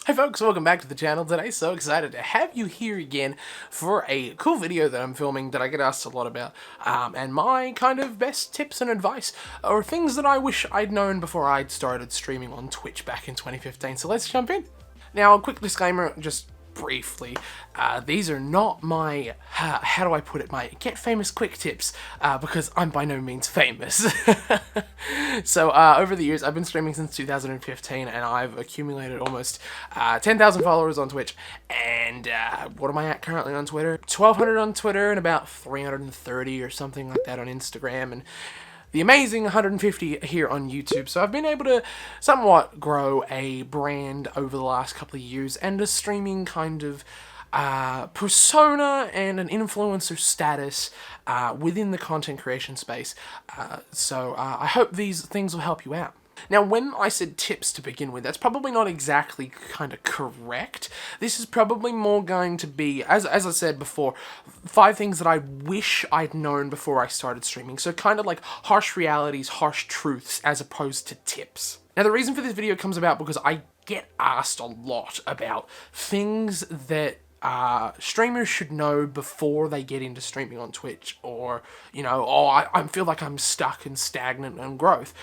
Hi folks, welcome back to the channel. Today, so excited to have you here again for a cool video that I'm filming that I get asked a lot about, and my kind of best tips and advice, or things that I wish I'd known before I'd started streaming on Twitch back in 2015. So let's jump in. Now, a quick disclaimer, just briefly, these are not my, how do I put it, my get famous quick tips, because I'm by no means famous. So, over the years, I've been streaming since 2015, and I've accumulated almost 10,000 followers on Twitch, and what am I at currently on Twitter? 1,200 on Twitter, and about 330 or something like that on Instagram, and the amazing 150 here on YouTube. So I've been able to somewhat grow a brand over the last couple of years and a streaming kind of persona and an influencer status within the content creation space. So I hope these things will help you out. Now, when I said tips to begin with, that's probably not exactly kind of correct. This is probably more going to be, as I said before, 5 things that I wish I'd known before I started streaming. So kind of like harsh realities, harsh truths, as opposed to tips. Now, the reason for this video comes about because I get asked a lot about things that streamers should know before they get into streaming on Twitch, or, you know, oh, I feel like I'm stuck and stagnant on growth.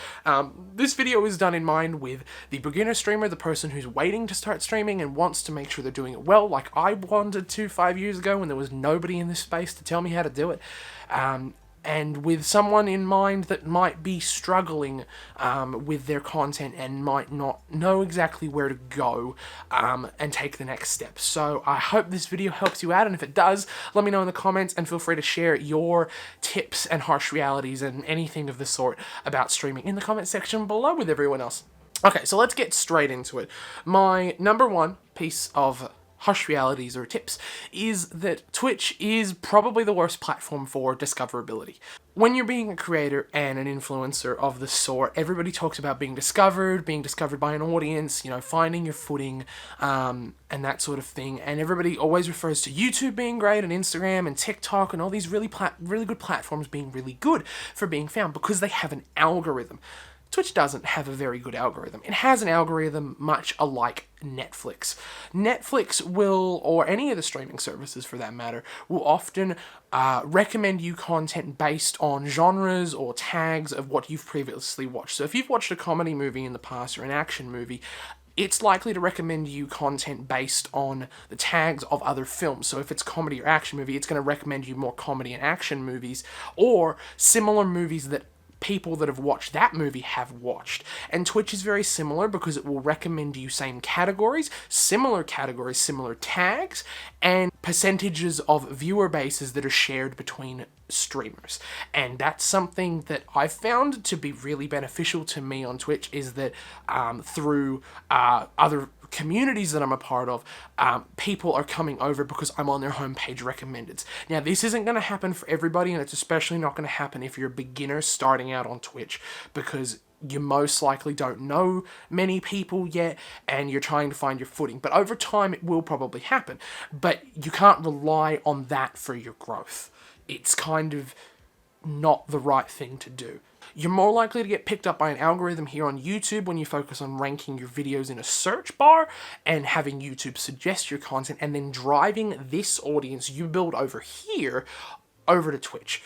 This video is done in mind with the beginner streamer, the person who's waiting to start streaming and wants to make sure they're doing it well, like I wanted to 5 years ago when there was nobody in this space to tell me how to do it. And with someone in mind that might be struggling with their content and might not know exactly where to go and take the next step. So I hope this video helps you out, and if it does, let me know in the comments, and feel free to share your tips and harsh realities and anything of the sort about streaming in the comment section below with everyone else. Okay, so let's get straight into it. My number one piece of harsh realities or tips is that Twitch is probably the worst platform for discoverability. When you're being a creator and an influencer of the sort, everybody talks about being discovered by an audience, you know, finding your footing, and that sort of thing. And everybody always refers to YouTube being great, and Instagram and TikTok and all these really good platforms being really good for being found because they have an algorithm. Twitch doesn't have a very good algorithm. It has an algorithm much alike Netflix. Netflix will, or any of the streaming services for that matter, will often recommend you content based on genres or tags of what you've previously watched. So if you've watched a comedy movie in the past or an action movie, it's likely to recommend you content based on the tags of other films. So if it's comedy or action movie, it's going to recommend you more comedy and action movies, or similar movies that people that have watched that movie have watched. And Twitch is very similar because it will recommend you same categories, similar tags, and percentages of viewer bases that are shared between streamers. And that's something that I've found to be really beneficial to me on Twitch, is that through other communities that I'm a part of, people are coming over because I'm on their homepage recommendeds. Now, this isn't going to happen for everybody, and it's especially not going to happen if you're a beginner starting out on Twitch, because you most likely don't know many people yet and you're trying to find your footing. But over time, it will probably happen. But you can't rely on that for your growth. It's kind of not the right thing to do. You're more likely to get picked up by an algorithm here on YouTube when you focus on ranking your videos in a search bar and having YouTube suggest your content, and then driving this audience you build over here over to Twitch.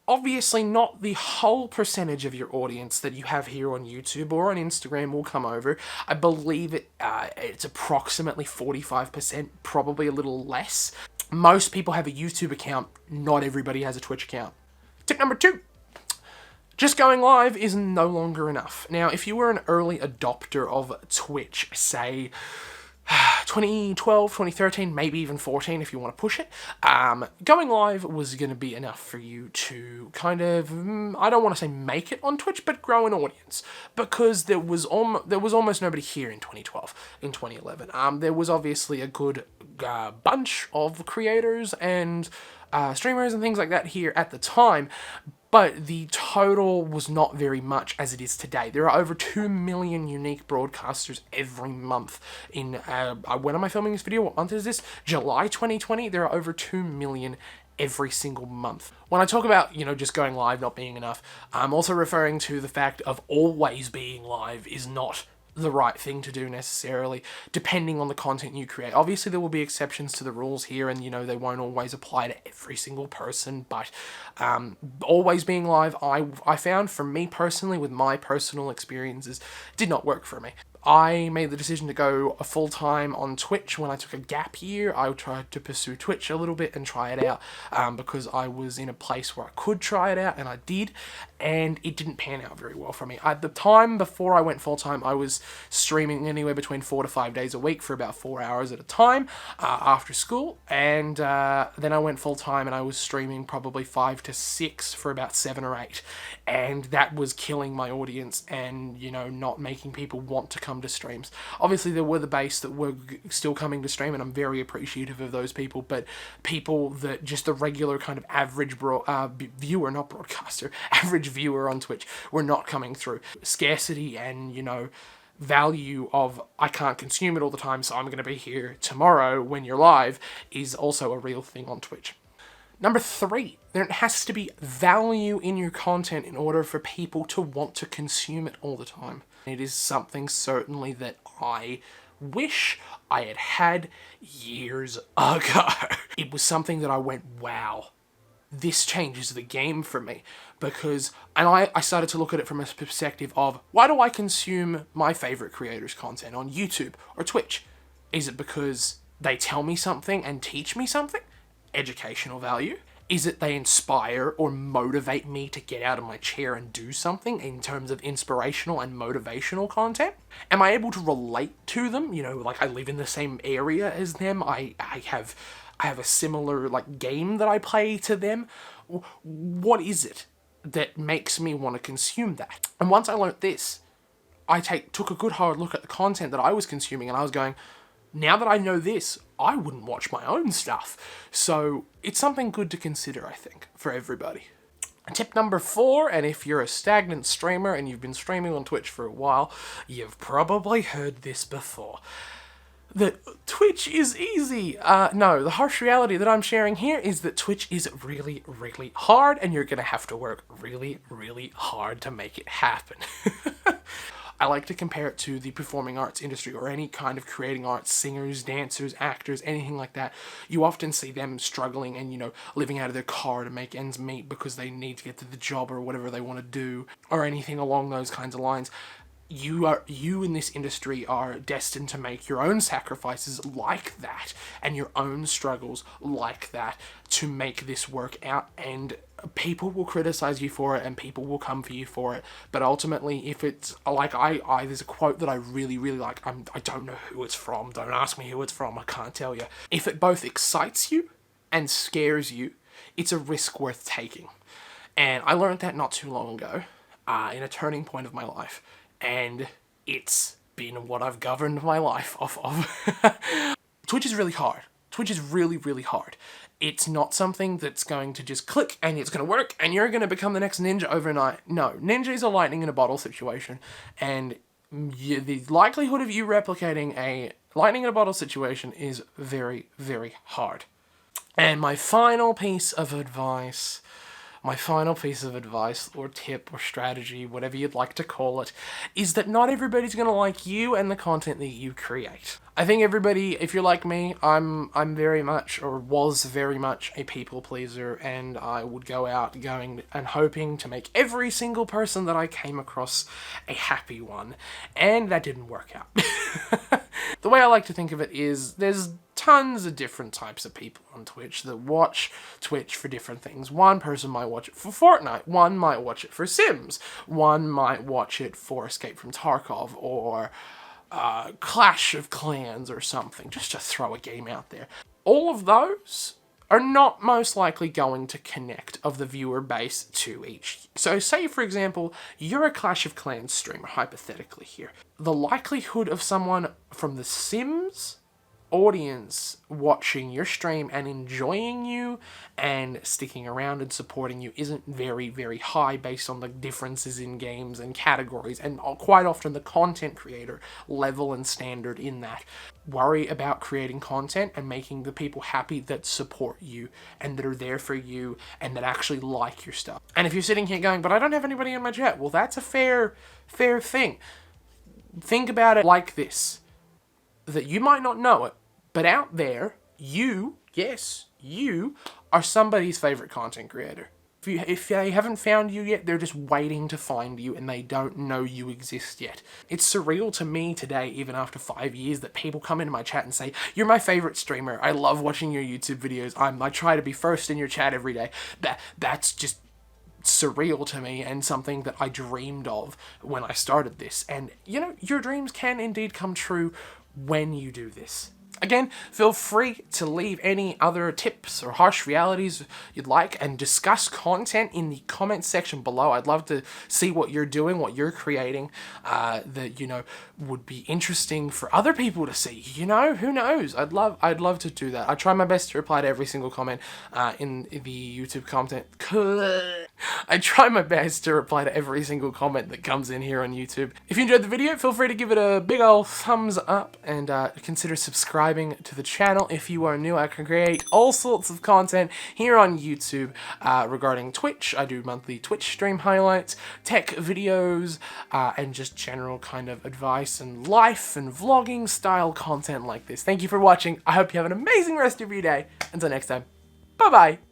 Obviously, not the whole percentage of your audience that you have here on YouTube or on Instagram will come over. I believe it's approximately 45%, probably a little less. Most people have a YouTube account. Not everybody has a Twitch account. Tip number 2. Just going live is no longer enough. Now, if you were an early adopter of Twitch, say 2012, 2013, maybe even 14 if you want to push it, going live was going to be enough for you to kind of, I don't want to say make it on Twitch, but grow an audience. Because there was almost nobody here in 2012, in 2011. There was obviously a good bunch of creators and streamers and things like that here at the time, but the total was not very much as it is today. There are over 2 million unique broadcasters every month. In when am I filming this video? What month is this? July 2020. There are over 2 million every single month. When I talk about, you know, just going live not being enough, I'm also referring to the fact of always being live is not the right thing to do necessarily, depending on the content you create. Obviously, there will be exceptions to the rules here, and they won't always apply to every single person, but always being live, I found, for me personally, with my personal experiences, did not work for me. I made the decision to go full-time on Twitch when I took a gap year. I tried to pursue Twitch a little bit and try it out because I was in a place where I could try it out, and I did, and it didn't pan out very well for me. At the time before I went full-time, I was streaming anywhere between 4 to 5 days a week for about 4 hours at a time after school, and then I went full-time and I was streaming probably 5 to 6 for about 7 or 8, and that was killing my audience and, not making people want to come to streams. Obviously, there were the base that were still coming to stream, and I'm very appreciative of those people, but people that just the regular kind of average viewer, not broadcaster, average viewer on Twitch were not coming through. Scarcity and, value of I can't consume it all the time, so I'm going to be here tomorrow when you're live is also a real thing on Twitch. Number 3, there has to be value in your content in order for people to want to consume it all the time. It is something certainly that I wish I had had years ago. It was something that I went, wow, this changes the game for me, because, and I started to look at it from a perspective of, why do I consume my favorite creators' content on YouTube or Twitch? Is it because they tell me something and teach me something? Educational value? Is it they inspire or motivate me to get out of my chair and do something in terms of inspirational and motivational content? Am I able to relate to them? Like I live in the same area as them. I have a similar game that I play to them. What is it that makes me want to consume that? And once I learnt this, I took a good hard look at the content that I was consuming, and I was going, now that I know this, I wouldn't watch my own stuff. So it's something good to consider, I think, for everybody. Tip number 4, and if you're a stagnant streamer and you've been streaming on Twitch for a while, you've probably heard this before. That Twitch is easy. No, the harsh reality that I'm sharing here is that Twitch is really, really hard, and you're gonna have to work really, really hard to make it happen. I like to compare it to the performing arts industry or any kind of creating arts, singers, dancers, actors, anything like that. You often see them struggling and, living out of their car to make ends meet because they need to get to the job or whatever they want to do, or anything along those kinds of lines. You in this industry are destined to make your own sacrifices like that and your own struggles like that to make this work out, and people will criticize you for it and people will come for you for it. But ultimately, if it's like there's a quote that I really, really like. I don't know who it's from. Don't ask me who it's from. I can't tell you. If it both excites you and scares you, it's a risk worth taking. And I learned that not too long ago in a turning point of my life. And it's been what I've governed my life off of. Twitch is really hard. Twitch is really, really hard. It's not something that's going to just click and it's going to work and you're going to become the next ninja overnight. No, ninja is a lightning in a bottle situation. And the likelihood of you replicating a lightning in a bottle situation is very, very hard. And my final piece of advice or tip or strategy, whatever you'd like to call it, is that not everybody's going to like you and the content that you create. I think everybody, if you're like me, I'm very much, or was very much, a people pleaser, and I would go out going and hoping to make every single person that I came across a happy one, and that didn't work out. The way I like to think of it is there's tons of different types of people on Twitch that watch Twitch for different things. One person might watch it for Fortnite, one might watch it for Sims, one might watch it for Escape from Tarkov, or Clash of Clans or something, just to throw a game out there. All of those are not most likely going to connect of the viewer base to each. So say, for example, you're a Clash of Clans streamer, hypothetically here. The likelihood of someone from the Sims audience watching your stream and enjoying you and sticking around and supporting you isn't very, very high based on the differences in games and categories, and quite often the content creator level and standard in that. Worry about creating content and making the people happy that support you and that are there for you and that actually like your stuff. And if you're sitting here going, but I don't have anybody in my chat, well, that's a fair thing. think about it like this, that you might not know it, but out there, you, yes, you are somebody's favorite content creator. If they haven't found you yet, they're just waiting to find you and they don't know you exist yet. It's surreal to me today, even after 5 years, that people come into my chat and say, "You're my favorite streamer. I love watching your YouTube videos. I try to be first in your chat every day." That's just surreal to me and something that I dreamed of when I started this. And, you know, your dreams can indeed come true when you do this. Again, feel free to leave any other tips or harsh realities you'd like and discuss content in the comments section below. I'd love to see what you're doing, what you're creating, that, you know, would be interesting for other people to see. You know, who knows? I'd love to do that. I try my best to reply to every single comment in the YouTube content. I try my best to reply to every single comment that comes in here on YouTube. If you enjoyed the video, feel free to give it a big ol' thumbs up and consider subscribing to the channel if you are new. I can create all sorts of content here on YouTube regarding Twitch. I do monthly Twitch stream highlights, tech videos, and just general kind of advice and life and vlogging style content like this. Thank you for watching. I hope you have an amazing rest of your day. Until next time, bye-bye.